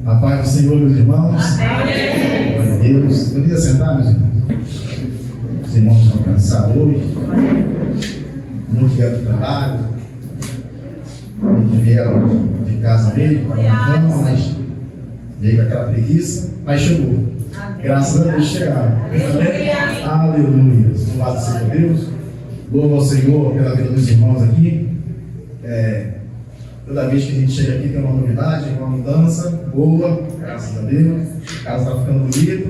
A paz do Senhor, meus irmãos. Amém. Glória a Deus. Podia sentar, meus irmãos? Os irmãos estão cansados hoje. Muitos vieram do trabalho. Muitos vieram de casa mesmo, para a cama, mas veio com aquela preguiça, mas chegou. Graças a Deus chegaram. Aleluia. Louvado seja Deus. Louvo ao Senhor pela vida dos irmãos aqui. Toda vez que a gente chega aqui tem uma novidade, uma mudança boa, graças a Deus. A casa está ficando bonita,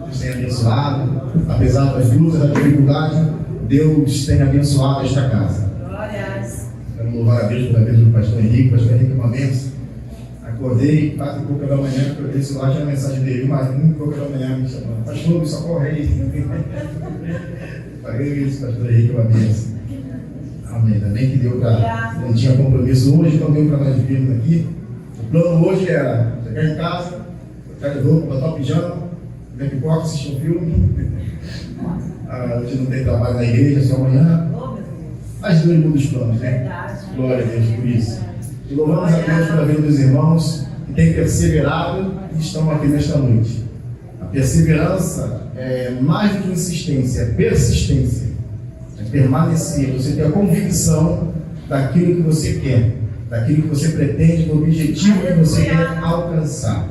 Deus tem abençoado. Apesar das lutas, da dificuldade, Deus tem abençoado esta casa. Glórias. Quero louvar a Deus pela vida do pastor Henrique. Pastor Henrique é uma bênção. Acordei, 4 e pouco da manhã, acordei o celular, tinha a mensagem dele, mas 1 e pouco da manhã me chamando. Pastor, me socorre aí. Falei isso, pastor Henrique é uma bênção. Amém. Ainda bem que deu para. Não tinha compromisso hoje, então deu para nós virmos aqui. O plano hoje era chegar em casa, ficar de roupa, botar o pijama, comer pipoca, assistir um filme. Hoje não tem trabalho na igreja, só amanhã. Mas Deus muda os planos, né? Glória a Deus por isso. E louvamos a Deus pela vida dos irmãos que têm perseverado e estão aqui nesta noite. A perseverança é mais do que insistência, é persistência. Permanecer, você ter a convicção daquilo que você quer, daquilo que você pretende, do objetivo que você quer alcançar.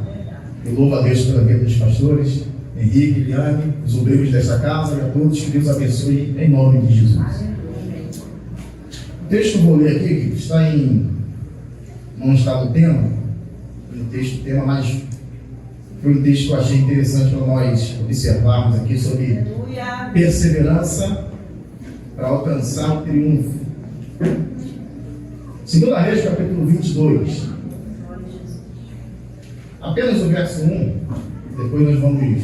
Eu louvo a Deus pela vida dos pastores, Henrique, Eliane, os obreiros desta casa e a todos, que Deus abençoe em nome de Jesus. O texto que eu vou ler aqui, que está não está no tema, no texto tema, mas foi um texto que eu achei interessante para nós observarmos aqui sobre perseverança para alcançar o triunfo. 2 Reis, capítulo 22. Apenas o verso 1, depois nós vamos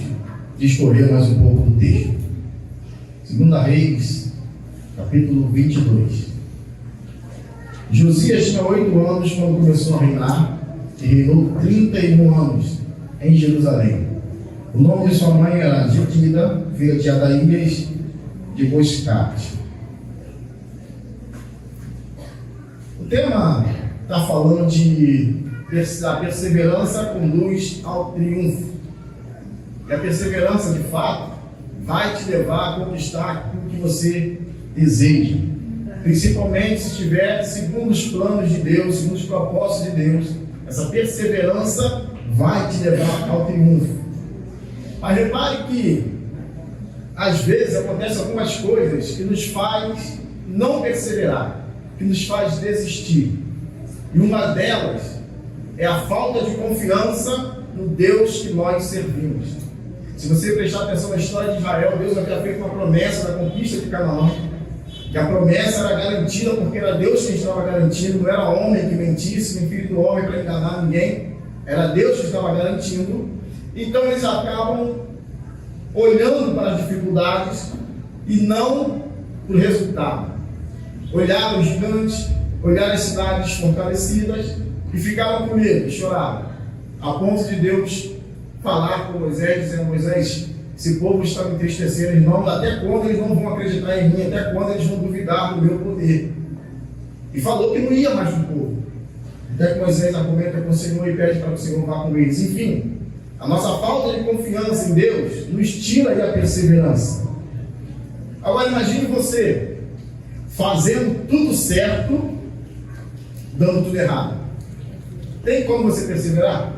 discorrer mais um pouco do texto. 2 Reis, capítulo 22. Josias tinha 8 anos quando começou a reinar e reinou 31 anos em Jerusalém. O nome de sua mãe era Jedida, filha de Adaías de Boscate. O tema está falando de a perseverança conduz ao triunfo. E a perseverança, de fato, vai te levar a conquistar aquilo que você deseja. Principalmente se estiver segundo os planos de Deus, segundo os propósitos de Deus. Essa perseverança vai te levar ao triunfo. Mas repare que, às vezes, acontecem algumas coisas que nos faz não perseverar, que nos faz desistir. E uma delas é a falta de confiança no Deus que nós servimos. Se você prestar atenção na história de Israel, Deus havia feito uma promessa da conquista de Canaã, que a promessa era garantida porque era Deus quem estava garantindo, não era homem que mentisse, nem filho do homem para enganar ninguém, era Deus que estava garantindo. Então eles acabam olhando para as dificuldades e não para o resultado. Olharam os gigantes, olharam as cidades fortalecidas e ficaram com medo, choraram, a ponto de Deus falar com Moisés, dizendo: Moisés, esse povo está me entristecendo, até quando eles não vão acreditar em mim, até quando eles vão duvidar do meu poder? E falou que não ia mais no povo. Até que Moisés argumenta com o Senhor e pede para que o Senhor vá com eles. Enfim, a nossa falta de confiança em Deus nos tira aí a perseverança. Agora imagine você fazendo tudo certo, dando tudo errado. Tem como você perseverar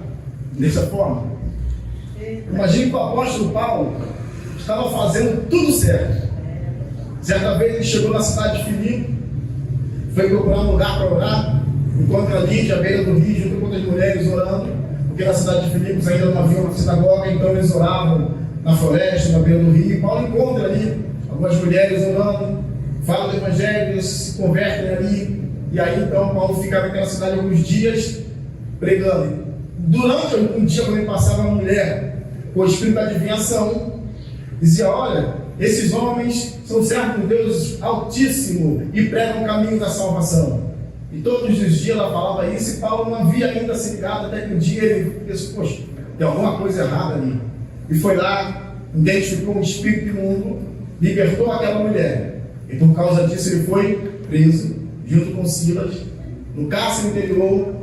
dessa forma? Imagine que o apóstolo Paulo estava fazendo tudo certo. Certa vez ele chegou na cidade de Filipe, foi procurar um lugar para orar, encontra Lídia à beira do rio, junto com outras mulheres orando, porque na cidade de Filipos ainda não havia uma sinagoga, então eles oravam na floresta, na beira do rio. Paulo encontra ali algumas mulheres orando, fala do evangelho, eles se convertem ali, e aí então Paulo fica naquela cidade alguns dias pregando. Durante um dia, quando ele passava, uma mulher com o espírito da adivinhação dizia: olha, esses homens são servos de Deus Altíssimo e pregam o caminho da salvação. E todos os dias ela falava isso, e Paulo não havia ainda se ligado, até que um dia ele pensou: poxa, tem alguma coisa errada ali. E foi lá, identificou um espírito imundo, libertou aquela mulher. E por causa disso ele foi preso, junto com Silas, no cárcere interior,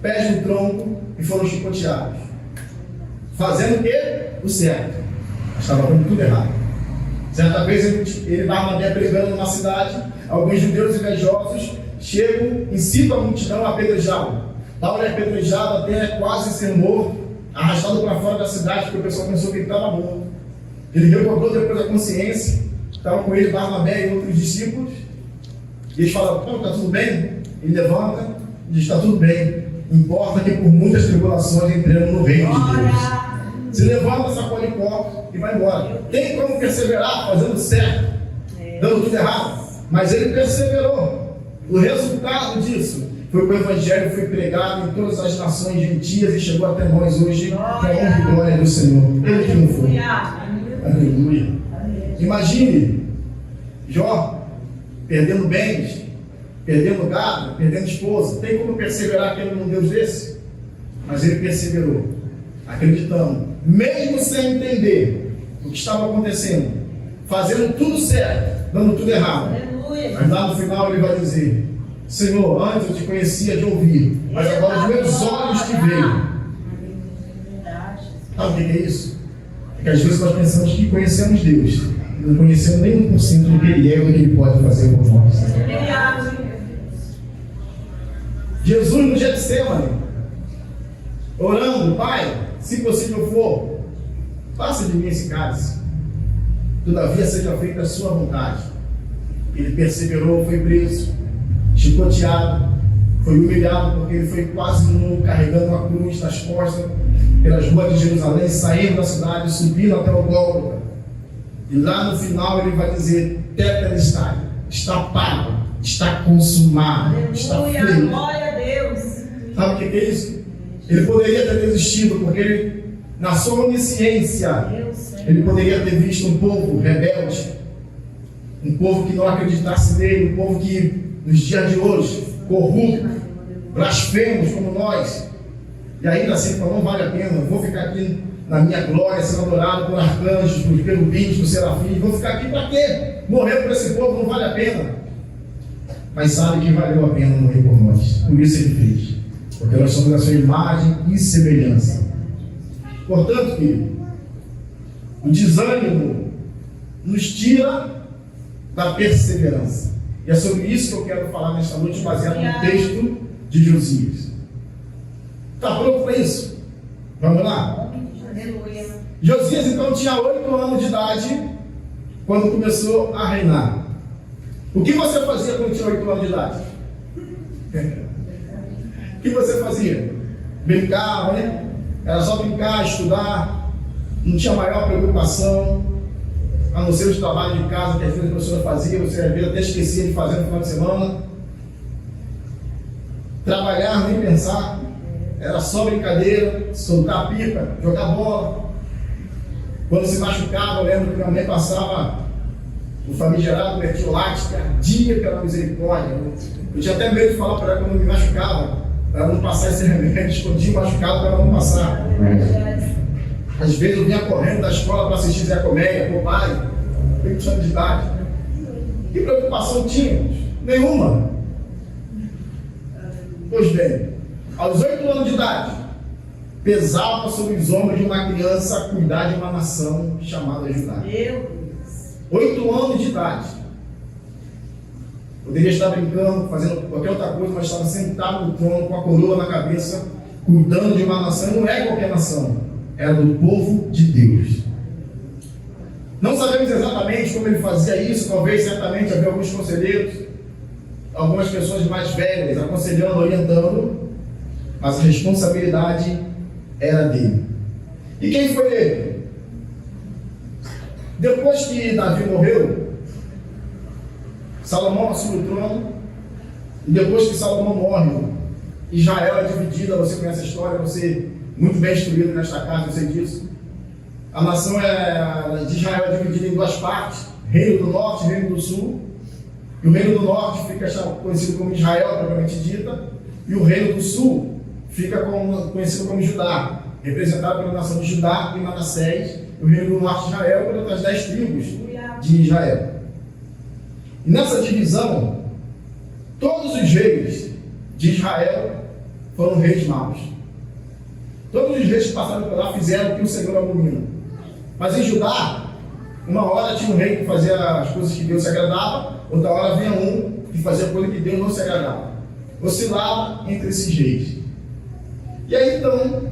pés no tronco e foram chicoteados. Fazendo o quê? O certo. Estava fazendo tudo errado. Certa vez ele estava pregando numa cidade, alguns judeus invejosos chegam, incitam a multidão a apedrejá-lo. Paulo é apedrejado até quase ser morto, arrastado para fora da cidade, porque o pessoal pensou que ele estava morto. Ele recobrou depois a consciência, estava com ele Barnabé e outros discípulos, e eles falam: pô, está tudo bem? Ele levanta e diz: está tudo bem, importa que por muitas tribulações entremos no reino de Deus. Se levanta, sacode o copo e vai embora. Tem como perseverar fazendo certo, dando tudo errado, mas ele perseverou. O resultado disso foi que o Evangelho foi pregado em todas as nações gentias e chegou até nós hoje com a honra e glória do Senhor. Ele triunfou. Aleluia. Imagine Jó perdendo bens, perdendo gado, perdendo esposa. Tem como perseverar aquele num Deus desse? Mas ele perseverou, acreditando, mesmo sem entender o que estava acontecendo, fazendo tudo certo, dando tudo errado. Mas lá no final ele vai dizer: Senhor, antes eu te conhecia de ouvir, mas agora os meus olhos te veem. Sabe o que é isso? Porque às vezes nós pensamos que conhecemos Deus, não conhecemos nem 1% do que Ele é ou do que Ele pode fazer por nós. Jesus no Getsemane, orando: Pai, se possível for, passa de mim esse cálice, todavia seja feita a sua vontade. Ele perseverou, foi preso, chicoteado, foi humilhado, porque ele foi quase nu, carregando uma cruz nas costas, pelas ruas de Jerusalém, saindo da cidade, subindo até o Gólgota. E lá no final ele vai dizer: Tetelestai, está pago, está consumado, está feito. Glória a Deus. Sabe o que é isso? Ele poderia ter desistido, porque ele, na sua onisciência, ele poderia ter visto um povo rebelde, um povo que não acreditasse nele, um povo que nos dias de hoje, corrupto, blasfemos como nós, e ainda assim falou: não vale a pena, vou ficar aqui na minha glória, sendo adorado por arcanjos, por querubins, por serafins, vou ficar aqui para quê? Morrer por esse povo não vale a pena. Mas sabe que valeu a pena morrer por nós, por isso ele fez, porque nós somos a sua imagem e semelhança. Portanto, querido, o desânimo nos tira da perseverança. E é sobre isso que eu quero falar nesta noite, baseado no texto de Josias. Está pronto para isso? Vamos lá? Josias então tinha 8 anos de idade quando começou a reinar. O que você fazia quando tinha 8 anos de idade? O que você fazia? Brincava, né? Era só brincar, estudar, não tinha maior preocupação, a não ser os trabalhos de casa que às vezes a professora fazia, você às vezes até esquecia de fazer no final de semana. Trabalhar, nem pensar, era só brincadeira, soltar pipa, jogar bola. Quando se machucava, eu lembro que minha mãe passava o famigerado mertiolate, que ardia pela misericórdia. Eu tinha até medo de falar para ela quando me machucava, para ela não passar esse remédio, escondia o machucado para ela não passar. Às vezes eu vinha correndo da escola para assistir Zé Colmeia, pô pai, 20 anos de idade. Que preocupação tínhamos? Nenhuma. Pois bem, aos 8 anos de idade, pesava sobre os ombros de uma criança cuidar de uma nação chamada Judá. 8 anos de idade. Poderia estar brincando, fazendo qualquer outra coisa, mas estava sentado no trono com a coroa na cabeça, cuidando de uma nação. Não é qualquer nação, era do povo de Deus. Não sabemos exatamente como ele fazia isso, talvez certamente havia alguns conselheiros, algumas pessoas mais velhas aconselhando, orientando, mas a responsabilidade era dele. E quem foi ele? Depois que Davi morreu, Salomão assume o trono, e depois que Salomão morre, Israel é dividida. Você conhece a história, você muito bem instruído nesta casa, eu sei disso. A nação de Israel é dividida em 2 partes, reino do norte e reino do sul. E o reino do norte fica conhecido como Israel, propriamente dita, e o reino do sul fica conhecido como Judá, representado pela nação de Judá e Manassés, e o reino do norte de Israel pelas outras 10 tribos de Israel. E nessa divisão, todos os reis de Israel foram reis maus. Todos os reis que passaram por lá fizeram o que o Senhor abomina. Mas em Judá, uma hora tinha um rei que fazia as coisas que Deus se agradava, outra hora vinha um que fazia coisa que Deus não se agradava. Oscilava entre esses reis. E aí então,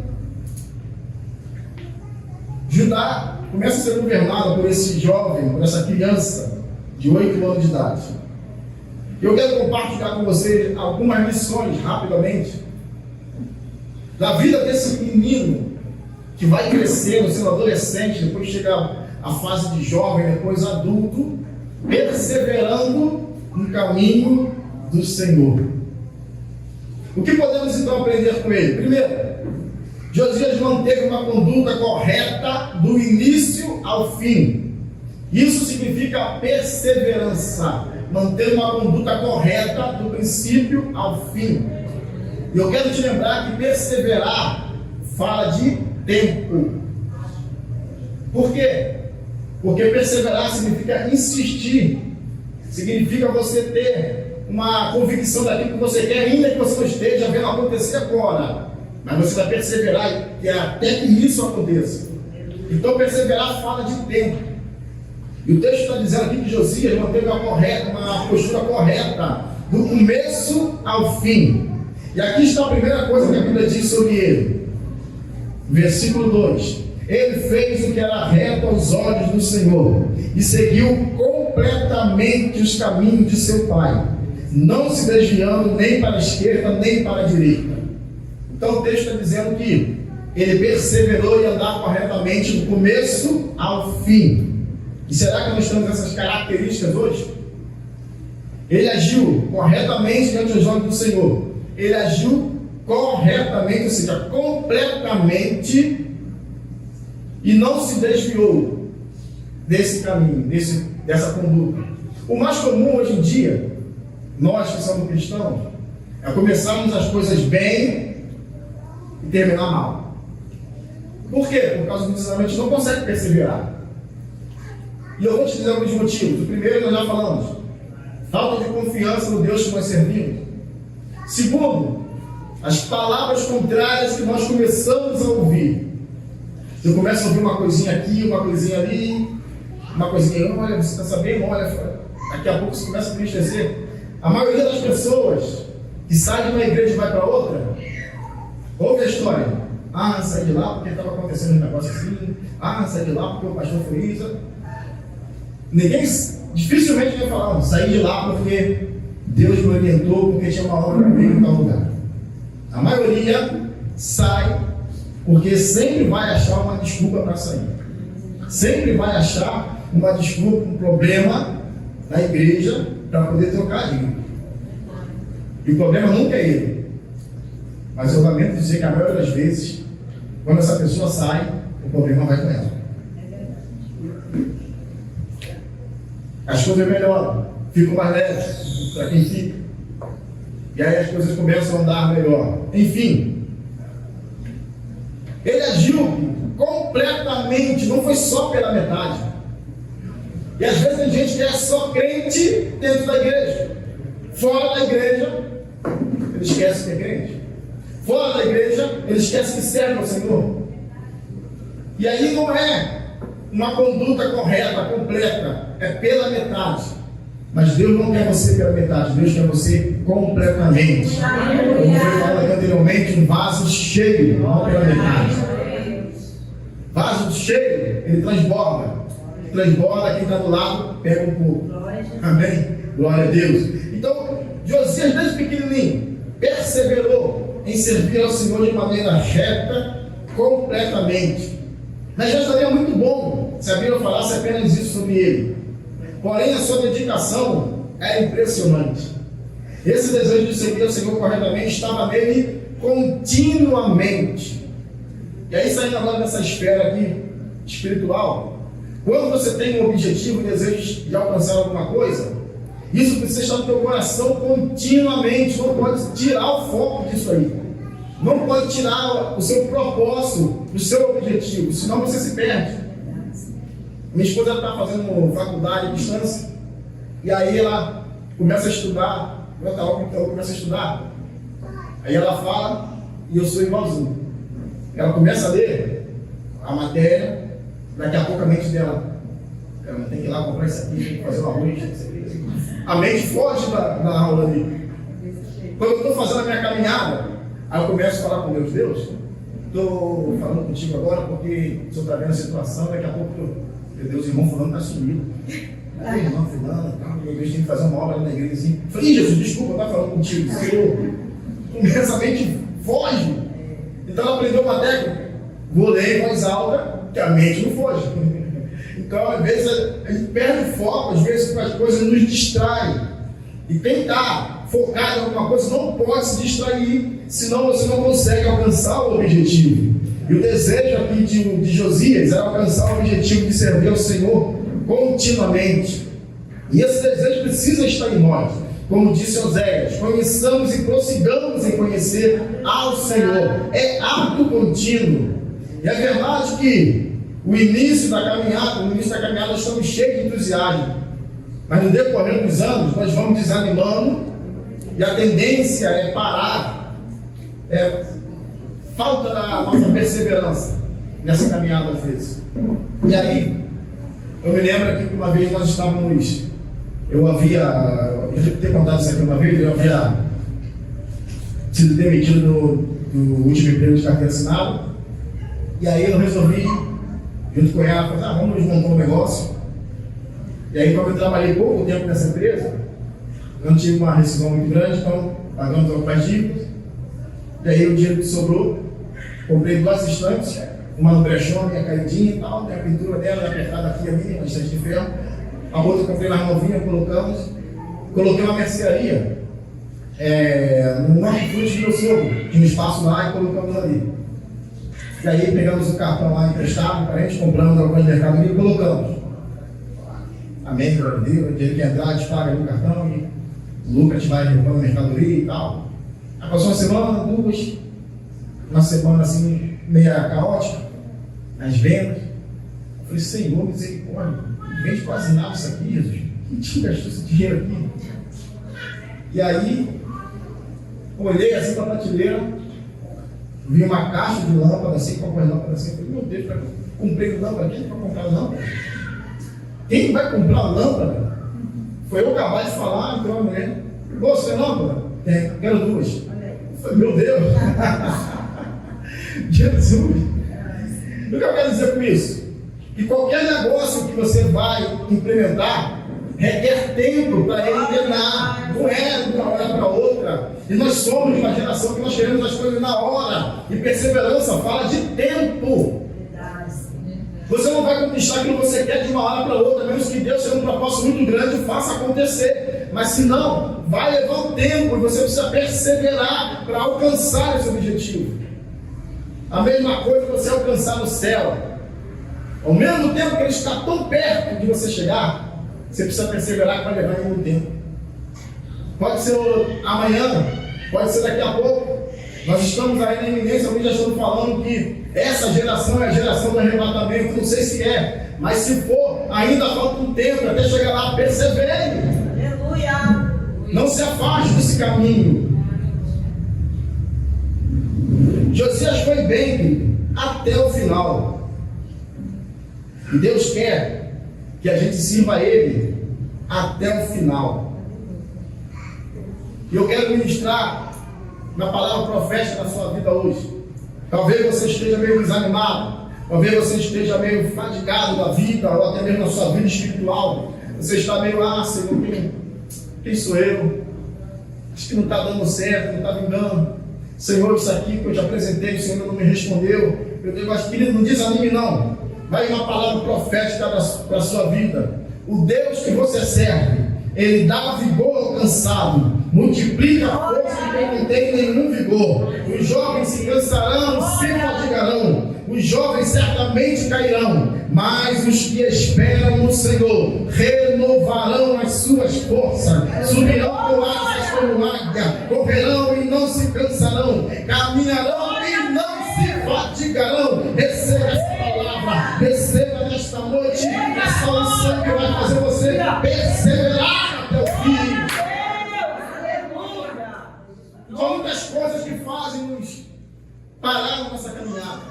Judá começa a ser governado por esse jovem, por essa criança de 8 anos de idade. Eu quero compartilhar com vocês algumas lições, rapidamente, da vida desse menino que vai crescendo, sendo adolescente, depois chega à fase de jovem, depois adulto, perseverando no caminho do Senhor. O que podemos então aprender com ele? Primeiro, Josias manteve uma conduta correta do início ao fim. Isso significa perseverança, manter uma conduta correta do princípio ao fim. E eu quero te lembrar que perseverar fala de tempo. Por quê? Porque perseverar significa insistir, significa você ter uma convicção daquilo que você quer, ainda que você não esteja vendo acontecer agora, mas você vai perseverar até que isso aconteça. Então perseverar fala de tempo. E o texto está dizendo aqui que Josias manteve uma postura correta do começo ao fim. E aqui está a primeira coisa que a Bíblia diz sobre ele. Versículo 2: ele fez o que era reto aos olhos do Senhor e seguiu completamente os caminhos de seu pai, não se desviando nem para a esquerda nem para a direita. Então o texto está dizendo que ele perseverou em andar corretamente do começo ao fim. E será que nós temos essas características hoje? Ele agiu corretamente diante dos olhos do Senhor. Ele agiu corretamente, ou seja, completamente, e não se desviou desse caminho, dessa conduta. O mais comum hoje em dia, nós que somos cristãos, é começarmos as coisas bem e terminar mal. Por quê? Por causa disso a gente não consegue perseverar. E eu vou te dizer alguns motivos. O primeiro nós já falamos: falta de confiança no Deus que nós servimos. Segundo, as palavras contrárias que nós começamos a ouvir. Eu começo a ouvir uma coisinha aqui, uma coisinha ali, uma coisinha, olha, você está sabendo, olha, daqui a pouco você começa a entristecer. A maioria das pessoas que saem de uma igreja e vai para outra, ouve a história. Ah, saí de lá porque estava acontecendo um negócio assim. Ah, saí de lá porque o pastor foi isso. Dificilmente vai falar, saí de lá porque Deus me orientou, porque tinha uma obra para mim em tal lugar. A maioria sai porque sempre vai achar uma desculpa para sair. Sempre vai achar uma desculpa, um problema na igreja para poder trocar de igreja. E o problema nunca é ele. Mas eu lamento dizer que a maioria das vezes, quando essa pessoa sai, o problema vai com ela. As coisas melhoram, ficam mais leves para quem fica. E aí as coisas começam a andar melhor. Enfim, ele agiu completamente, não foi só pela metade. E às vezes tem gente que é só crente dentro da igreja. Fora da igreja, ele esquece que é crente. Fora da igreja, ele esquece que serve ao Senhor. E aí não é uma conduta correta, completa, é pela metade. Mas Deus não quer você pela metade, Deus quer você completamente. Como foi falado anteriormente, um vaso cheio, não pela metade. Vaso cheio, ele transborda. Transborda, quem está do lado, pega um pouco. Amém? Glória a Deus. Então, Josias, desde pequenininho, perseverou em servir ao Senhor de maneira reta, completamente. Mas já estaria muito bom se a Bíblia falasse apenas isso sobre ele. Porém, a sua dedicação é impressionante. Esse desejo de servir ao Senhor corretamente estava nele continuamente. E aí, saindo agora dessa esfera aqui espiritual, quando você tem um objetivo e desejo de alcançar alguma coisa, isso precisa estar no teu coração continuamente. Não pode tirar o foco disso aí. Não pode tirar o seu propósito do seu objetivo, senão você se perde. Minha esposa está fazendo faculdade à distância, e aí ela começa a estudar, ela começa a estudar. Aí ela fala e eu sou igualzinho. Ela começa a ler a matéria, daqui a pouco a mente dela, ela tem que ir lá comprar isso aqui, tem que fazer o arroz. A mente foge da aula ali. Quando eu estou fazendo a minha caminhada, aí eu começo a falar com Deus, estou falando contigo agora porque o senhor está vendo a situação, daqui a pouco, meu Deus, o irmão fulano está sumido. Aí, irmão fulano, eu vejo que tem que fazer uma obra na igreja assim. Eu falei, Jesus, desculpa, eu estava falando contigo. Começa a mente foge. Então ela aprendeu uma técnica. Vou ler em voz alta, que a mente não foge. Então, às vezes, a gente perde o foco, às vezes as coisas nos distraem. E tentar focar em alguma coisa não pode se distrair, senão você não consegue alcançar o objetivo. E o desejo aqui de Josias era alcançar o objetivo de servir ao Senhor continuamente. E esse desejo precisa estar em nós. Como disse Oséias, conheçamos e prossigamos em conhecer ao Senhor. É ato contínuo. E é verdade que no início da caminhada nós estamos cheios de entusiasmo. Mas no decorrer dos anos, nós vamos desanimando e a tendência é parar. Falta da nossa perseverança nessa caminhada às vezes. E aí, eu me lembro aqui que uma vez nós estávamos, eu devo ter contado isso aqui uma vez, eu havia sido demitido do último emprego de carteira assinada. E aí eu resolvi, junto com ela, falar, vamos montar um negócio. E aí, como eu trabalhei pouco tempo nessa empresa, eu não tive uma rescisão muito grande, então pagamos algumas dívidas. E aí o dinheiro que sobrou, comprei 2 estantes, uma no brechó, minha caidinha e tal, a pintura dela apertada aqui e ali, uma estante de ferro. A outra eu comprei mais novinha, coloquei uma mercearia no Norte Frutos do meu sogro, tinha um espaço lá e colocamos ali. E aí pegamos o cartão lá emprestado, para a gente compramos algumas mercadorias e colocamos. Amém, glória a Deus, o dinheiro que entrar, a gente paga no cartão e o Lucas vai levando mercadoria e tal. Aí passou uma semana, 2, uma semana assim, meia caótica, as vendas. Eu falei, Senhor, misericórdia, não vende quase nada isso aqui, Jesus. Quem tinha gastou esse dinheiro aqui? E aí, olhei assim para a prateleira, vi uma caixa de lâmpada assim, com algumas lâmpadas assim. Eu falei, meu Deus, comprei lâmpada, quem para comprar lâmpada? Quem vai comprar lâmpada? Foi eu acabar de falar, então a mulher, você tem lâmpada? Tem, quero 2. Eu falei, meu Deus! Jesus! O que eu quero dizer com isso? Que qualquer negócio que você vai implementar requer tempo para ele engrenar, não é de uma hora para outra. E nós somos de uma geração que nós queremos as coisas na hora. E perseverança fala de tempo. Você não vai conquistar aquilo que você quer de uma hora para outra, menos que Deus tenha um propósito muito grande e faça acontecer. Mas se não, vai levar um tempo e você precisa perseverar para alcançar esse objetivo. A mesma coisa você alcançar o céu. Ao mesmo tempo que ele está tão perto de você chegar, você precisa perseverar para levar em um tempo. Pode ser amanhã, pode ser daqui a pouco. Nós estamos aí na iminência, alguns já estão falando que essa geração é a geração do arrebatamento. Não sei se é, mas se for, ainda falta um tempo até chegar lá. Persevere. Aleluia. Não se afaste desse caminho. Josias foi bem, querido, até o final. E Deus quer que a gente sirva a Ele até o final. E eu quero ministrar na palavra profética na sua vida hoje. Talvez você esteja meio desanimado, talvez você esteja meio fadigado da vida, ou até mesmo na sua vida espiritual. Você está meio, Senhor, quem sou eu? Acho que não está dando certo, não está vingando. Senhor, isso aqui que eu te apresentei, o Senhor não me respondeu. Meu Deus, mas querido, não desanime não. Vai uma palavra profética para a sua vida. O Deus que você serve, Ele dá vigor ao cansado, multiplica a força de quem não tem nenhum vigor. Os jovens se cansarão, se fatigarão. Os jovens certamente cairão, mas os que esperam no Senhor renovarão as suas forças, subirão com asas como águia, correrão e não se cansarão, caminharão e não se fatigarão. Receba essa palavra, receba nesta noite essa unção que vai fazer você perseverar até o fim. São muitas coisas que fazem caminhada,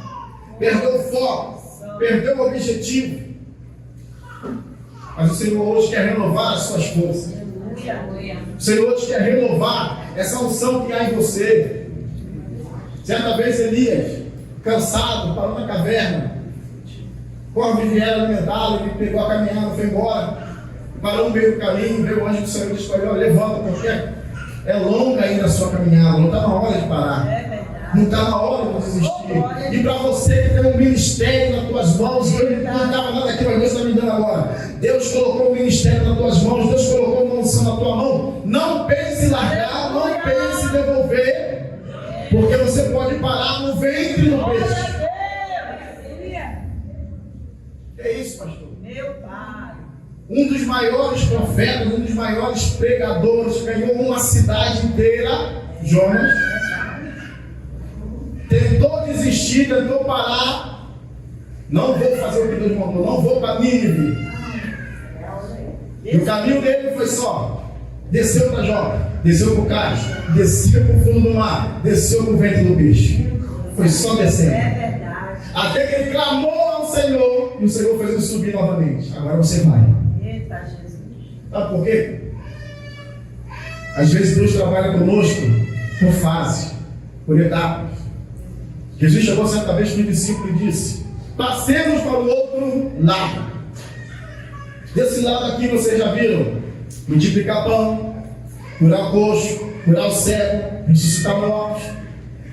perdeu o foco, perdeu o objetivo. Mas o Senhor hoje quer renovar as suas forças. O Senhor hoje quer renovar essa unção que há em você. Certa vez Elias, cansado, parou na caverna. Corvos vieram alimentá-lo, ele pegou a caminhada, foi embora. Parou no meio do caminho, veio o anjo do Senhor e disse: levanta, porque é longa ainda a sua caminhada, não está na hora de parar. Não está na hora de desistir. E para você que tem um ministério nas tuas mãos, eu não estava nada aqui, mas Deus está me dando agora. Deus colocou o ministério nas tuas mãos, Deus colocou uma unção na tua mão. Não pense em largar, não pense em devolver, porque você pode parar no ventre do peixe. É isso, pastor. Meu Pai. Um dos maiores profetas, um dos maiores pregadores, ganhou uma cidade inteira, Jonas. Tentou desistir, tentou parar. Não vou fazer o que Deus mandou, não vou para Nínive. E o caminho dele foi só: desceu para Jó, desceu para o cais, desceu para o fundo do mar, desceu para o ventre do bicho. Foi só descendo. Até que ele clamou ao Senhor e o Senhor fez ele subir novamente. Agora você vai. Eita, Jesus. Sabe por quê? Às vezes Deus trabalha conosco por fase, por etapas. Jesus chegou certa vez para o discípulo e disse: passemos para o outro lado. Desse lado aqui vocês já viram multiplicar pão, curar o coxo, curar o cego, ressuscitar mortos.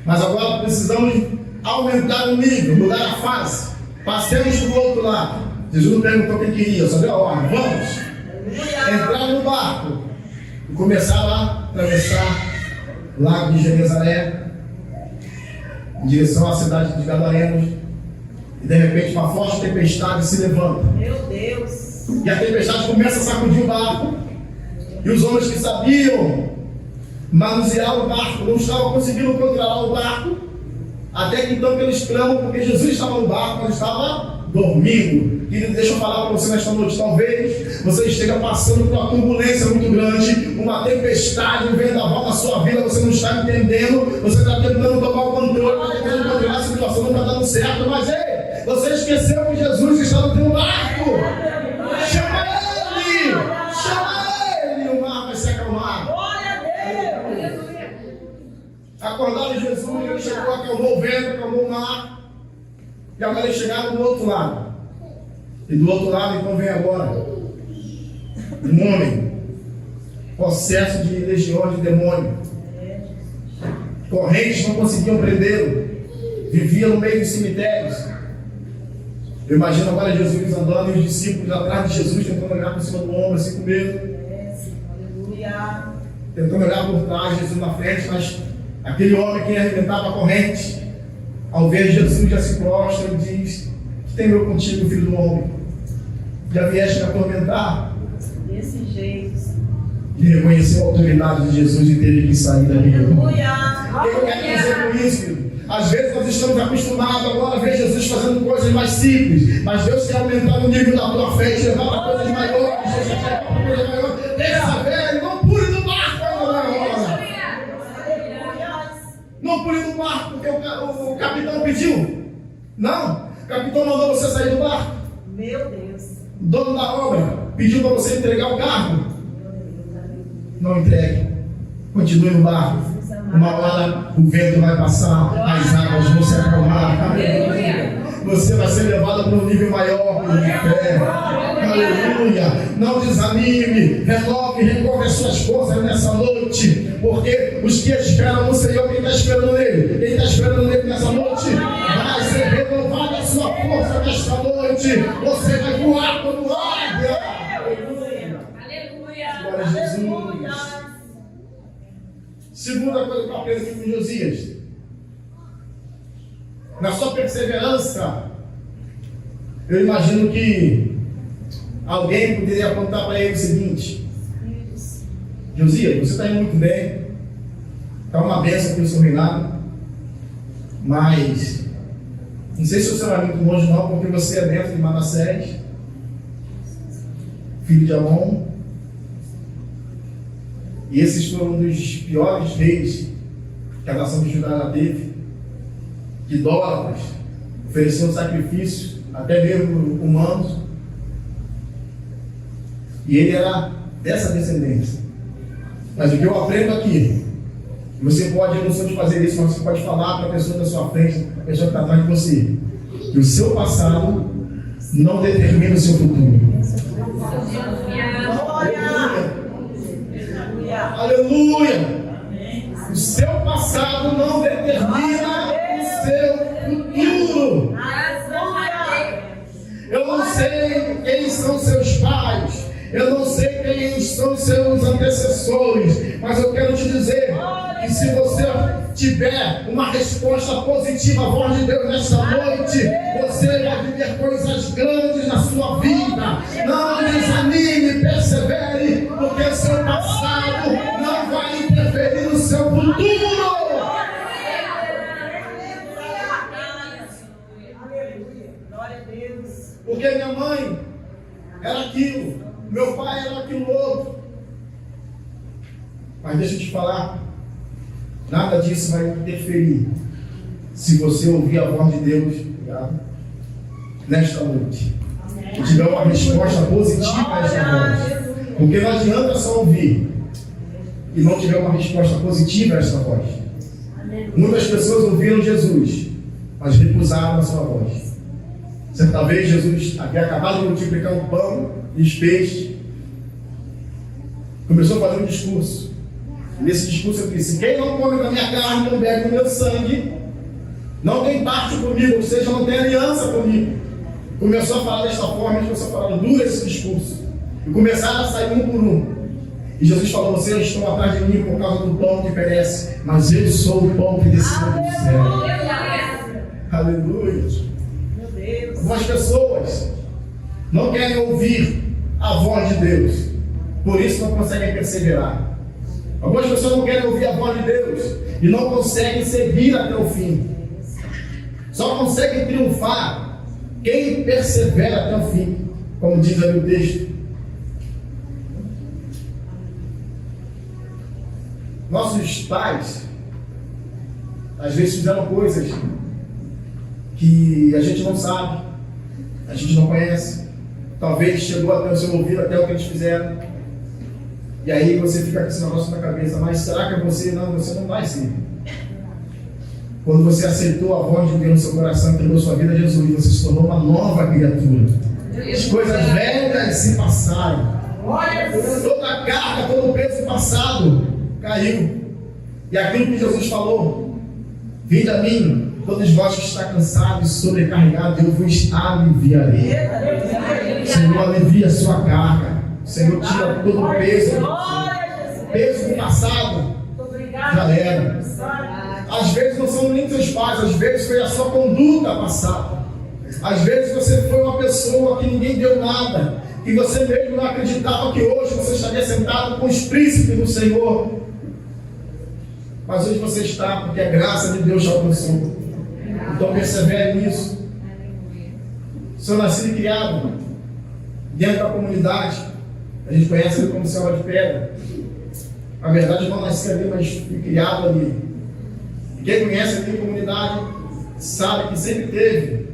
Mas agora precisamos aumentar o nível, mudar a fase. Passemos para o outro lado. Jesus não perguntou quem queria, só deu a ordem: vamos entrar no barco e começar a atravessar o lago de Genezaré em direção à cidade dos Gadarenos. E de repente uma forte tempestade se levanta. Meu Deus. E a tempestade começa a sacudir o barco. E os homens que sabiam manusear o barco não estavam conseguindo controlar o barco. Até que então eles clamam, porque Jesus estava no barco, mas estava dormindo. E deixa eu falar para você nesta noite: talvez você esteja passando por uma turbulência muito grande, uma tempestade, um vendaval na sua vida, você não está entendendo, você está tentando tomar o controle, está tentando controlar a situação, não está dando certo, mas ei, você esqueceu que Jesus está no teu barco. Chama ele, o mar vai se acalmar. Acordaram Jesus, ele chegou, acalmou o vento, acalmou o mar. E agora eles chegaram do outro lado. E do outro lado, então, vem agora um homem possesso de legiões de demônio. Correntes não conseguiam prendê-lo. Vivia no meio dos cemitérios. Eu imagino agora Jesus andando e os discípulos atrás de Jesus, tentando olhar por cima do ombro, assim com medo. Tentando olhar por trás, Jesus na frente, mas aquele homem que arrebentava a corrente, ao ver Jesus, já se prostra e diz: que tem eu contigo, filho do homem? Já vieste me atormentar? Desse jeito. Ele reconheceu a autoridade de Jesus e teve que sair dali. Aleluia. O que eu quero dizer com isso, filho? Às vezes nós estamos acostumados agora a ver Jesus fazendo coisas mais simples, mas Deus quer aumentar o nível da tua fé e te levar para coisas maiores. Jesus quer levar para coisas maiores. Dessa velho, não pule do barco ainda na hora. Não pule do barco porque o capitão pediu. Não, o capitão mandou você sair do barco. Meu Deus. O dono da obra pediu para você entregar o carro. Não entregue. Continue no barco. Uma hora o vento vai passar, as águas vão se acalmar. Aleluia. Você vai ser levado para um nível maior de fé. Aleluia. Não desanime. Renove, recobre as suas forças nessa noite. Porque os que esperam no Senhor, quem está esperando nele? Quem está esperando nele nessa noite? Vai ser renovada a sua força nesta noite. Você vai voar como águia. Aleluia. Glória a Jesus. Segunda coisa que eu aprendo aqui com Josias: na sua perseverança, eu imagino que alguém poderia apontar para ele o seguinte: Josias, você está indo muito bem, está uma bênção pelo seu reinado, mas não sei se você vai muito longe não, porque você é neto de Manassés, filho de Amon. E esses foram um dos piores reis que a nação de Judá já teve. idólatras, ofereciam sacrifícios, até mesmo humanos. E ele era dessa descendência. Mas o que eu aprendo aqui, você pode, eu não sou de fazer isso, mas você pode falar para a pessoa da sua frente, a pessoa que está atrás de você, que o seu passado não determina o seu futuro. Aleluia! O seu passado não determina o seu futuro. Eu não sei quem são seus pais, eu não sei quem são seus antecessores, mas eu quero te dizer que se você tiver uma resposta positiva à voz de Deus nesta noite, você vai viver coisas grandes na sua vida. Não desanime, persevere, porque o seu passado não vai interferir no seu futuro. Porque minha mãe era aquilo, meu pai era aquilo outro. Mas deixa eu te falar, nada disso vai interferir se você ouvir a voz de Deus, obrigado, nesta noite. E tiver uma resposta positiva a esta voz. Porque não adianta só ouvir e não tiver uma resposta positiva a esta voz. Muitas pessoas ouviram Jesus, mas recusaram a sua voz. Certa vez Jesus havia acabado de multiplicar o pão e os peixes. Começou a fazer um discurso. E nesse discurso ele disse: quem não come da minha carne, não bebe do meu sangue, não tem parte comigo, ou seja, não tem aliança comigo. Começou a falar desta forma, eles começaram a falar duro esse discurso. E começaram a sair um por um. E Jesus falou: vocês estão atrás de mim por causa do pão que perece, mas eu sou o pão que desceu do céu. Aleluia. Algumas pessoas não querem ouvir a voz de Deus, por isso não conseguem perseverar. Algumas pessoas não querem ouvir a voz de Deus e não conseguem seguir até o fim. Só conseguem triunfar quem persevera até o fim, como diz ali o texto. Nossos pais às vezes fizeram coisas que a gente não sabe, a gente não conhece. Talvez chegou até o seu ouvido, até o que eles fizeram. E aí você fica com esse negócio na cabeça: mas será que é você? Não, você não vai ser. Quando você aceitou a voz de Deus no seu coração, entregou sua vida a Jesus, você se tornou uma nova criatura. As coisas velhas se passaram. Toda a carga, todo o peso passado caiu. E aquilo que Jesus falou: vinde a mim, todos vós que está cansado e sobrecarregado, eu vos aliviarei. O Senhor alivia a sua carga. O Senhor tira todo o peso. O peso do passado já era. Às vezes não são nem seus pais, às vezes foi a sua conduta passada. Às vezes você foi uma pessoa que ninguém deu nada, que você mesmo não acreditava que hoje você estaria sentado com os príncipes do Senhor. Mas hoje você está, porque a graça de Deus te alcançou. Então persevere nisso. Sou nascido e criado dentro da comunidade. A gente conhece ali como Selva de Pedra. Na verdade eu não nasci ali, mas fui criado ali. E quem conhece aqui a comunidade sabe que sempre teve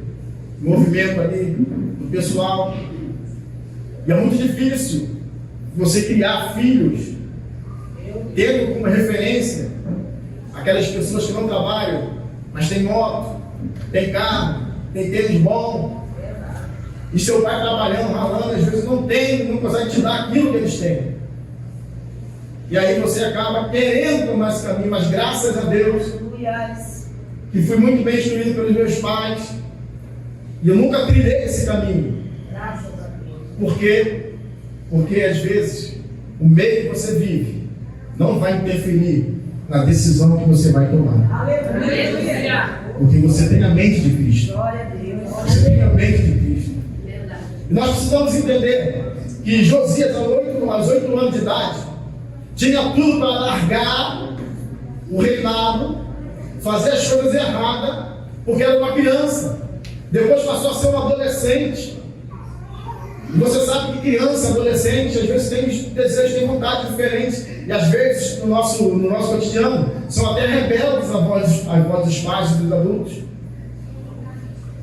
movimento ali do pessoal. E é muito difícil você criar filhos tendo como referência aquelas pessoas que não trabalham, mas tem moto, tem carro, tem tênis bom. E seu pai trabalhando, ralando, às vezes não consegue te dar aquilo que eles têm. E aí você acaba querendo tomar esse caminho, mas graças a Deus, que fui muito bem instruído pelos meus pais, e eu nunca trilhei esse caminho. Por quê? Porque às vezes o meio que você vive não vai interferir na decisão que você vai tomar. Aleluia. Porque você tem a mente de Cristo. Você tem a mente de Cristo. E nós precisamos entender que Josias, aos 8 anos de idade, tinha tudo para largar o reinado, fazer as coisas erradas, porque era uma criança. Depois passou a ser um adolescente. E você sabe que criança, adolescente, às vezes tem desejos, tem vontades diferentes. E às vezes, no nosso cotidiano, são até rebeldes à voz dos pais e dos adultos.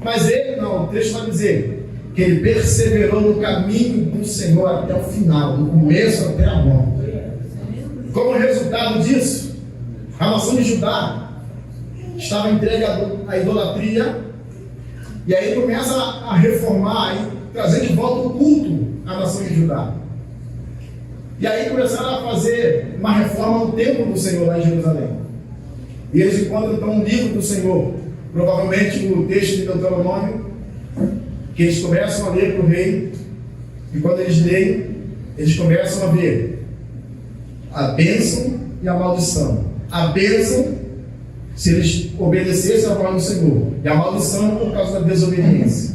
Mas ele não, o texto vai dizer que ele perseverou no caminho do Senhor até o final, do começo até a morte. Como resultado disso, a nação de Judá estava entregue à idolatria, e aí começa a reformar e trazer de volta o culto à nação de Judá. E aí começaram a fazer uma reforma no templo do Senhor lá em Jerusalém. E eles encontram então um livro do Senhor, provavelmente o texto de Deuteronômio, que eles começam a ler para o rei, e quando eles leem, eles começam a ver a bênção e a maldição. A bênção, se eles obedecessem à palavra do Senhor, e a maldição por causa da desobediência.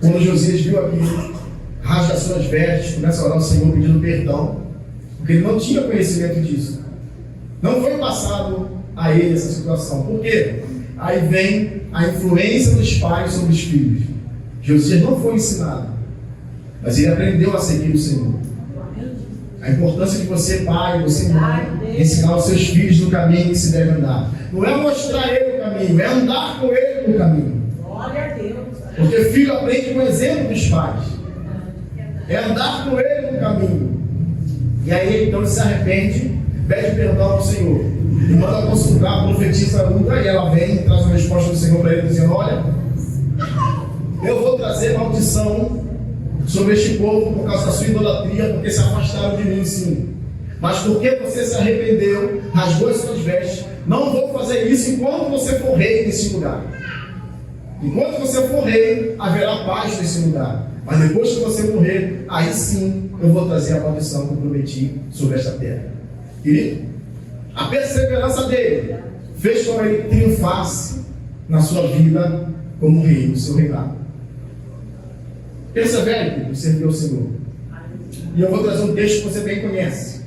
Quando Josias viu aquilo, rasga as suas vestes, começa a orar ao Senhor pedindo perdão, porque ele não tinha conhecimento disso. Não foi passado a ele essa situação. Por quê? Aí vem a influência dos pais sobre os filhos. Josias não foi ensinado, mas ele aprendeu a seguir o Senhor. A importância de você, pai, você, mãe, ensinar os seus filhos no caminho que se deve andar. Não é mostrar ele o caminho, é andar com ele no caminho. Glória a Deus. Porque o filho aprende com o exemplo dos pais. É andar com ele no caminho. E aí então ele se arrepende, pede perdão ao Senhor. E manda consultar a profetisa Uda, e ela vem e traz uma resposta do Senhor para ele, dizendo: olha, eu vou trazer maldição sobre este povo por causa da sua idolatria, porque se afastaram de mim, sim. Mas porque você se arrependeu, rasgou as suas vestes, não vou fazer isso enquanto você for rei nesse lugar. Enquanto você for rei, haverá paz nesse lugar. Mas depois que você morrer, aí sim eu vou trazer a maldição que eu prometi sobre esta terra. Querido, a perseverança dele fez com que ele triunfasse na sua vida como rei, no seu reinado. Persevere em servir ao Senhor. E eu vou trazer um texto que você bem conhece,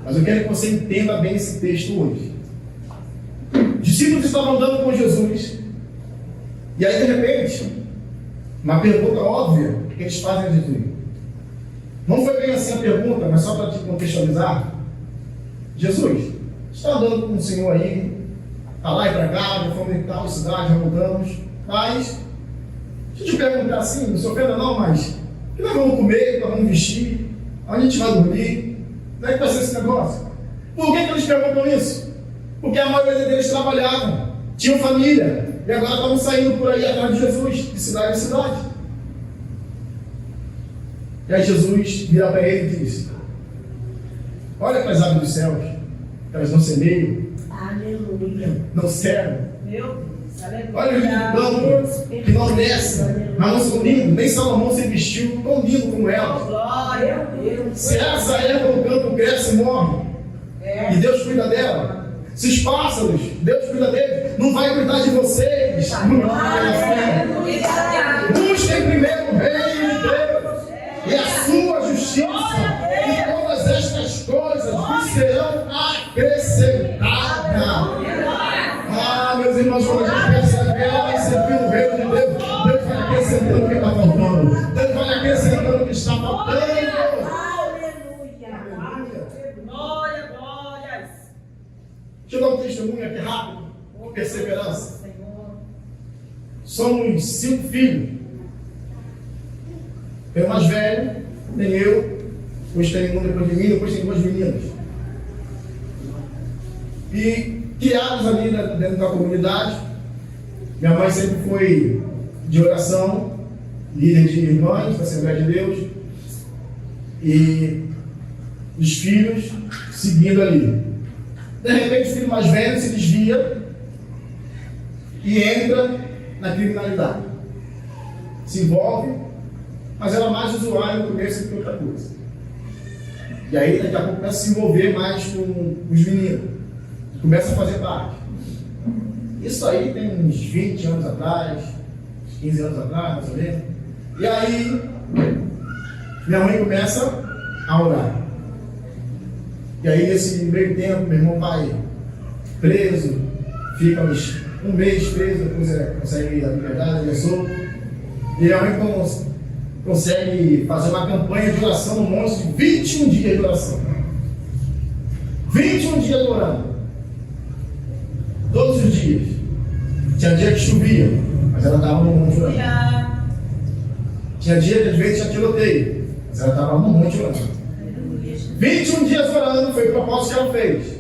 mas eu quero que você entenda bem esse texto hoje. Os discípulos estavam andando com Jesus, e aí de repente, uma pergunta óbvia que eles fazem a Jesus. Não foi bem assim a pergunta, mas só para te contextualizar. Jesus, está andando com o Senhor aí, está lá e para cá, já fomos em tal cidade, já mudamos, mas deixa eu te perguntar assim, não se ofenda não, mas o que nós vamos comer, o que nós vamos vestir, onde a gente vai dormir, como é que vai ser esse negócio? Por que eles perguntam isso? Porque a maioria deles trabalhavam, tinham família, e agora estavam saindo por aí atrás de Jesus, de cidade em cidade. E aí Jesus vira para ele e diz: olha para as aves dos céus, elas não semeiam, Aleluia. não servem. Meu Deus, aleluia. Olha o campo que não desce, mas não são lindos, nem Salomão se vestiu tão lindo como elas. Glória a Deus. Se essa erva no campo cresce e morre, e Deus cuida dela, se os pássaros, Deus cuida deles, não vai cuidar de vocês. Busquem primeiro o reino de Deus e a sua justiça, e todas estas coisas vos serão acrescentadas. Ah, meus irmãos, quando a gente persevera em servir o reino de Deus, Deus vai acrescentando o que está faltando. Deus vai acrescentando o que está faltando. Glória, glórias. Deixa eu dar um testemunho aqui rápido, com perseverança. Somos 5 filhos. Tem o mais velho, tem eu, depois tem um depois de mim, depois tem 2 meninas. E criados ali dentro da comunidade. Minha mãe sempre foi de oração, líder de irmãs da Assembleia de Deus, e os filhos seguindo ali. De repente o filho mais velho se desvia e entra na criminalidade, se envolve, mas era mais usuário no começo do que outra coisa. E aí daqui a pouco começa a se envolver mais com os meninos, começa a fazer parte. Isso aí tem uns 20 anos atrás, uns 15 anos atrás, mais ou menos. E aí minha mãe começa a orar. E aí nesse meio tempo, meu irmão vai preso, fica uns 1 mês preso, depois consegue a liberdade, ele é solto. E minha mãe consegue fazer uma campanha de oração no monte de 21 dias de oração. 21 dias orando. Todos os dias. Tinha dia que chovia, mas ela estava no monte orando. Tinha dia que às vezes tinha tiroteio, mas ela estava no monte orando. 21 dias orando, foi o propósito que ela fez.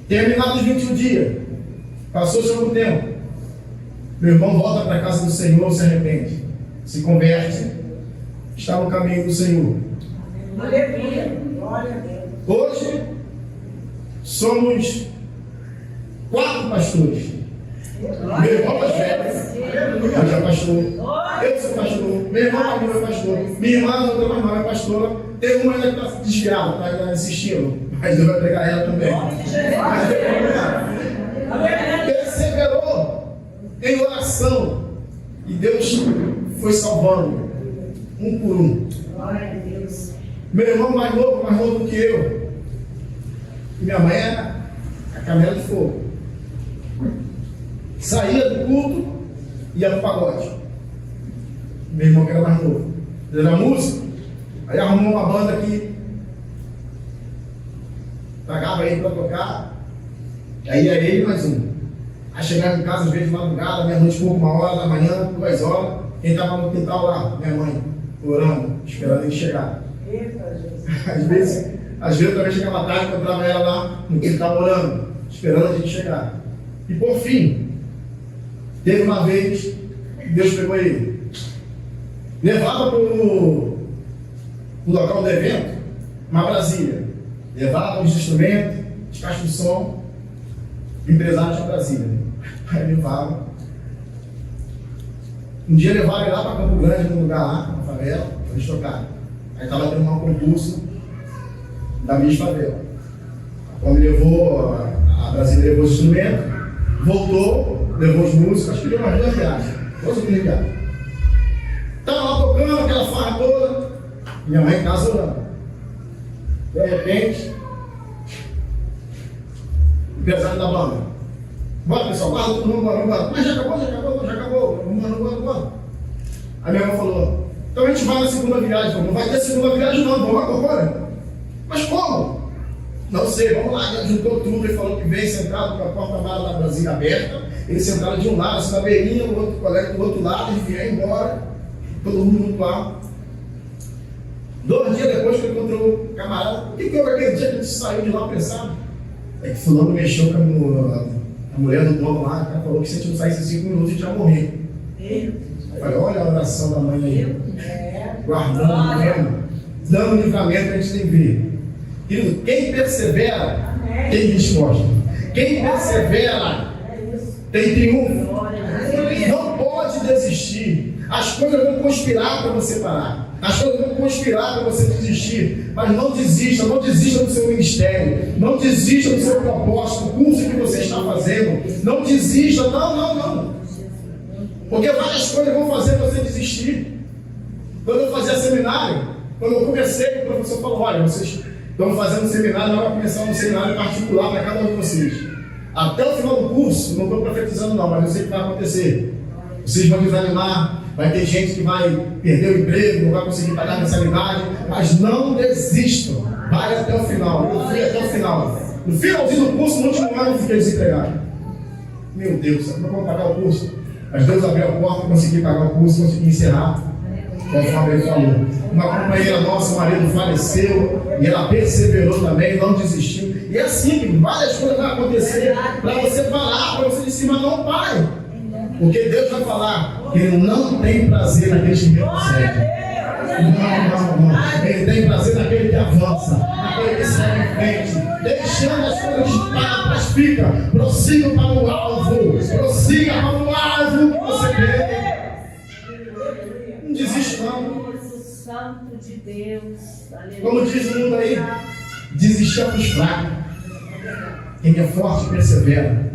Terminados os 21 dias, passou-se algum tempo. Meu irmão volta para a casa do Senhor, se arrepende, se converte, está no caminho do Senhor. Aleluia. Glória a Deus. Hoje, somos 4 pastores. Meu irmão mais velho, eu já pastor. Eu sou pastor. Meu irmão mais novo é pastor. Minha irmã, outra mais nova, é pastora. Tem uma ainda que está desviada, está ainda assistindo. Mas Deus vai pegar ela também. Perseverou em oração. E Deus foi salvando, um por um. Glória a Deus. Meu irmão mais novo do que eu. E minha mãe era a canela de fogo. Saía do culto e ia pro pagode. Meu irmão que era mais novo. Ele era músico. Aí arrumou uma banda aqui. Pagava ele para tocar. Aí ia ele mais um. Aí chegava em casa às vezes de madrugada, meia-noite, pouco, 1h da manhã, 2 horas. Quem estava no quintal lá? Minha mãe, orando, esperando ele chegar. Às vezes também chegava tarde, encontrava ela lá no quintal orando, esperando a gente chegar. E por fim, teve uma vez que Deus pegou ele, levava para o local do evento, uma Brasília, levava os instrumentos, as caixas de som, empresários de Brasília. Aí levava. Um dia levaram ele lá para Campo Grande, num lugar lá, na favela, para eles tocarem. Aí estava tendo um concurso da minha favela. Quando levou, a Brasília levou os instrumentos, voltou, levou os músicos, acho que deu umas 2 viagens, 2 ou 3 viagens. Estava lá tocando aquela farra toda, minha mãe em casa orando. De repente, o empresário da banda: bora pessoal, bora, todo mundo, bora. Mas já acabou, vamos. Aí minha irmã falou: então a gente vai na segunda viagem. Falou: não vai ter segunda viagem não, vamos agora. Mas como? Não sei, vamos lá. Ele juntou tudo, ele falou que veio sentado com a porta-mala da Brasília aberta. Ele sentado de um lado, assim na beirinha, o outro colega do outro lado, ele vinha embora, todo mundo junto lá. 2 dias depois que eu encontrei o camarada: o que houve aquele dia que a gente saiu de lá pensando? É que fulano mexeu com a mulher do dono lá, cara falou que se a gente não saísse em 5 minutos a gente ia morrer. Eu falei: olha a oração da mãe aí, guardando, dando livramento, a gente tem que ver. Querido, quem persevera tem resposta. Quem persevera tem triunfo. Não pode desistir. As coisas vão conspirar para você parar. As coisas vão conspirar para você desistir. Mas não desista do seu ministério. Não desista do seu propósito, do curso que você está fazendo. Não desista, não. Porque várias coisas vão fazer você desistir. Quando eu fazia seminário, quando eu comecei, o professor falou: olha, vocês estão fazendo um seminário, não vai começar um seminário particular para cada um de vocês. Até o final do curso, não estou profetizando não, mas eu sei o que vai acontecer. Vocês vão desanimar, vai ter gente que vai perder o emprego, não vai conseguir pagar a mensalidade, mas não desistam, vai até o final. Eu fui até o final. No finalzinho do curso, no último ano, eu fiquei desempregado. Meu Deus, não vou pagar o curso. Mas Deus abriu a porta, consegui pagar o curso, consegui encerrar. Conforme ele falou. Uma companheira nossa, o marido faleceu, e ela perseverou também, não desistiu. E é assim que várias coisas vão acontecer para você parar, para você de cima não pare. Porque Deus vai falar que Ele não tem prazer naqueles que retrocedem. Não. Ele tem prazer naquele que avança, naquele que segue em frente, deixando as coisas para trás, fica. Prossiga para o alvo, prossiga para o alvo que você quer. Não desiste não. Santo de Deus. Como diz o mundo aí, desistir para os fracos. Quem é forte persevera.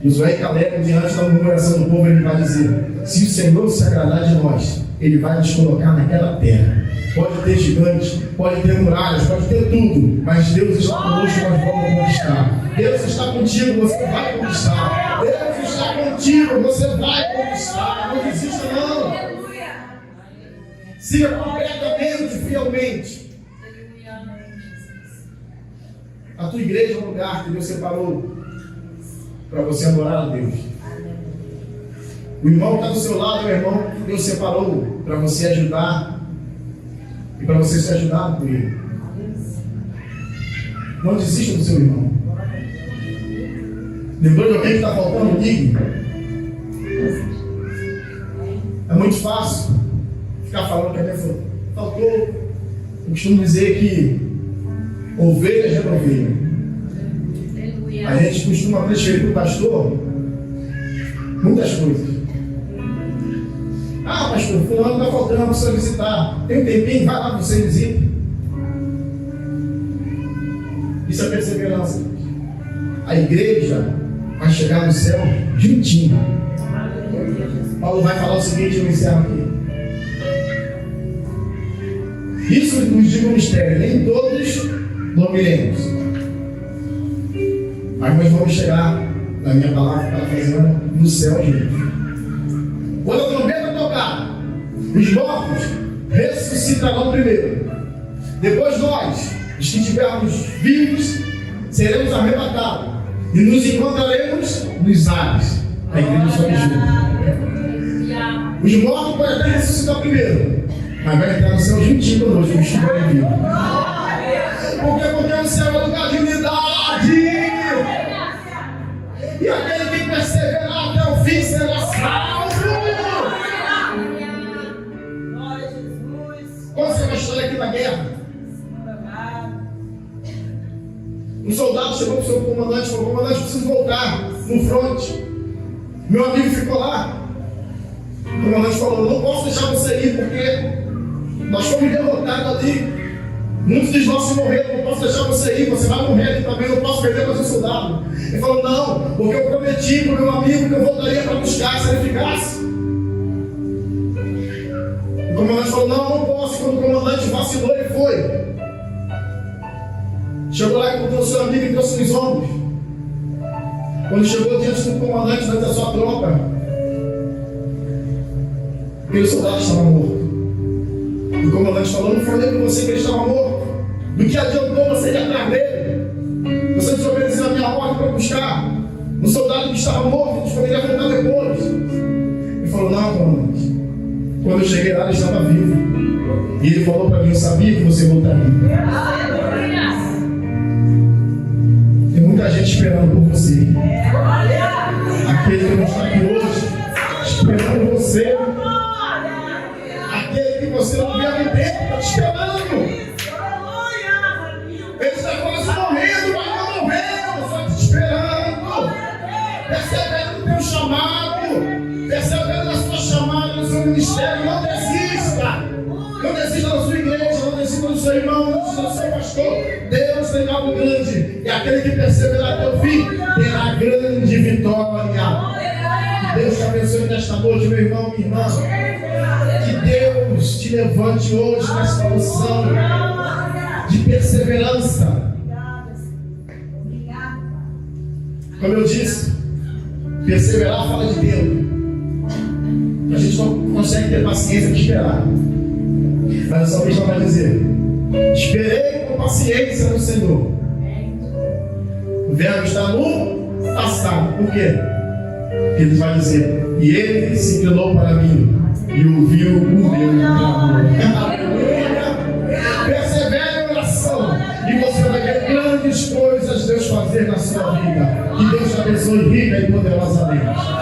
Josué e Caleb, diante da murmuração do povo, ele vai dizer: se o Senhor se agradar de nós, Ele vai nos colocar naquela terra. Pode ter gigantes, pode ter muralhas, pode ter tudo, mas Deus está conosco, nós vamos conquistar. Deus está contigo, você vai conquistar. Deus está contigo, você vai conquistar. Não desista não. Siga completamente, fielmente. A tua igreja é um lugar que Deus separou para você adorar a Deus. O irmão que está do seu lado é o irmão que Deus separou para você ajudar e para você ser ajudado por ele. Não desista do seu irmão. Lembrou de alguém que está faltando? Ligue. É muito fácil ficar falando que a minha faltou. Eu costumo dizer que ovelha gera ovelha. A gente costuma transferir para o pastor muitas coisas. Ah, pastor, fulano está faltando, precisa visitar. Tem um tempinho, vai lá, você visita. Isso é perseverança. A igreja vai chegar no céu juntinho. Paulo vai falar o seguinte, eu encerro aqui. Isso nos diz um mistério, nem todos dormiremos. Mas nós vamos chegar, na minha palavra, parafraseando, no céu juntos. Quando a trombeta tocar, os mortos ressuscitarão primeiro. Depois nós, os que estivermos vivos, seremos arrebatados e nos encontraremos nos ares. A igreja só me junta. Os mortos podem até ressuscitar primeiro, mas vai entrar no céu juntinho conosco, os que estiverem vivos. Porque o céu é lugar de unidade. E aquele que perseverar até o fim será salvo. Conta uma história aqui na guerra. Um soldado chegou para o seu comandante e falou: comandante, preciso voltar no fronte. Meu amigo ficou lá. O comandante falou: não posso deixar você ir, porque nós fomos derrotados ali. Muitos dos nossos morreram, não posso deixar você ir, você vai morrer ali também, não posso perder mais um soldado. Ele falou: não, porque eu prometi para o meu amigo que eu voltaria para buscar se ele ficasse. O comandante falou: não posso. Quando o comandante vacilou, ele foi. Chegou lá e encontrou o seu amigo e trouxe nos ombros. Quando chegou diante do comandante da sua tropa, aquele soldado estava morto. E o comandante falou: não falei para você que ele estava morto? Do que adiantou você ir atrás dele? Você desobedeceu a minha ordem para buscar um soldado que estava morto, que poderia voltar depois. Ele falou: não, comandante. Quando eu cheguei lá, ele estava vivo. E ele falou para mim: eu sabia que você voltaria. Tem muita gente esperando por você. Aquele que não está aqui hoje, esperando você. Aquele que você não vê há muito tempo, está te esperando. Ele está quase morrendo, mas não morreu, só te esperando. Percebendo o teu chamado, percebendo a sua chamada no seu ministério. Não desista. Não desista da sua igreja, não desista do seu irmão, não desista do seu pastor. Deus tem algo grande. E aquele que perseverar até o fim terá grande vitória. Que Deus te abençoe nesta noite, meu irmão, minha irmã. Que Deus te levante hoje nesta unção de perseverança. Como eu disse, perseverar fala de Deus. A gente não consegue ter paciência de esperar. Mas o salmista vai dizer: esperei com paciência no Senhor. O verbo está no passado. Por quê? Porque ele vai dizer: e ele se inclinou para mim e ouviu o meu clamor. Persevere em oração e você vai ver grandes coisas Deus fazer na sua vida. Que Deus te abençoe rica e poderosamente.